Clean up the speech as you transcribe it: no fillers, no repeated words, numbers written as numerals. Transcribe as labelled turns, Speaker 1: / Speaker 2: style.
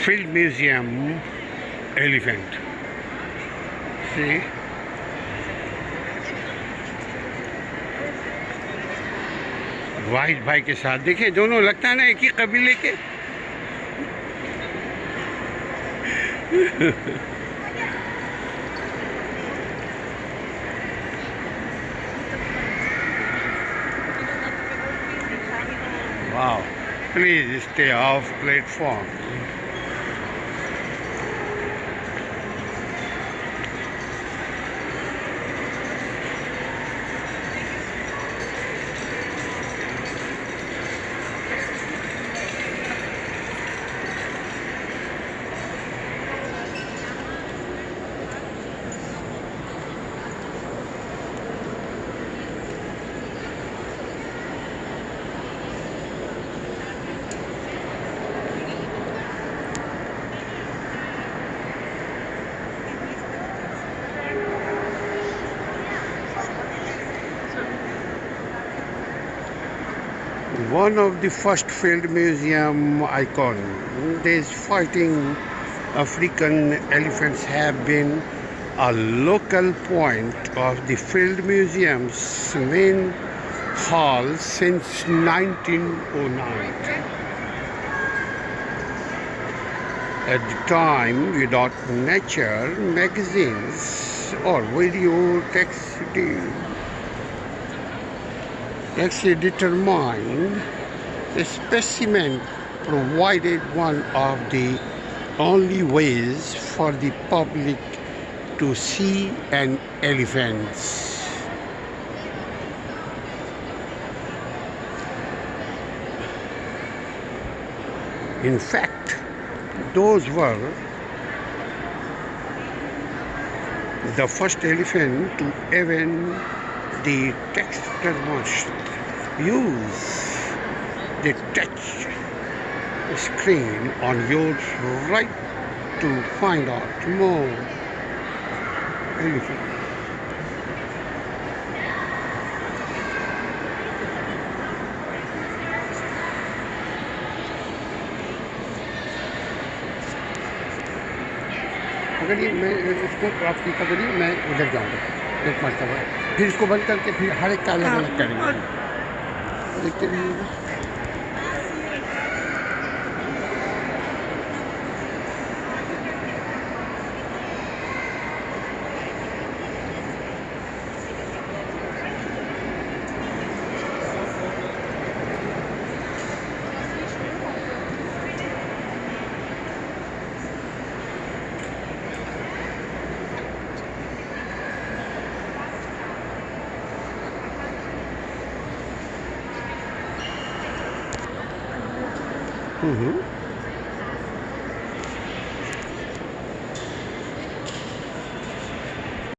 Speaker 1: Field Museum elephant. See? White भाई के साथ देखिए, दोनों लगता है ना एक ही कबीले के। Wow, please stay off platform. One of the first field museum icon. These fighting African elephants have been a local point of the field museum's main hall since 1909. At the time, without Nature magazines or video taxi determined the specimen provided one of the only ways for the public to see an elephant. In fact, those were the first elephant to even the taxidermist use the touch screen on your right to find out more elephants. पकड़िए, मैं इसको आपकी पकड़िए, मैं उधर जाऊँगा एक मरतबा, फिर इसको बंद करके फिर हर एक का अलग अलग करेंगे, देखते रहिएगा। Mm-hmm.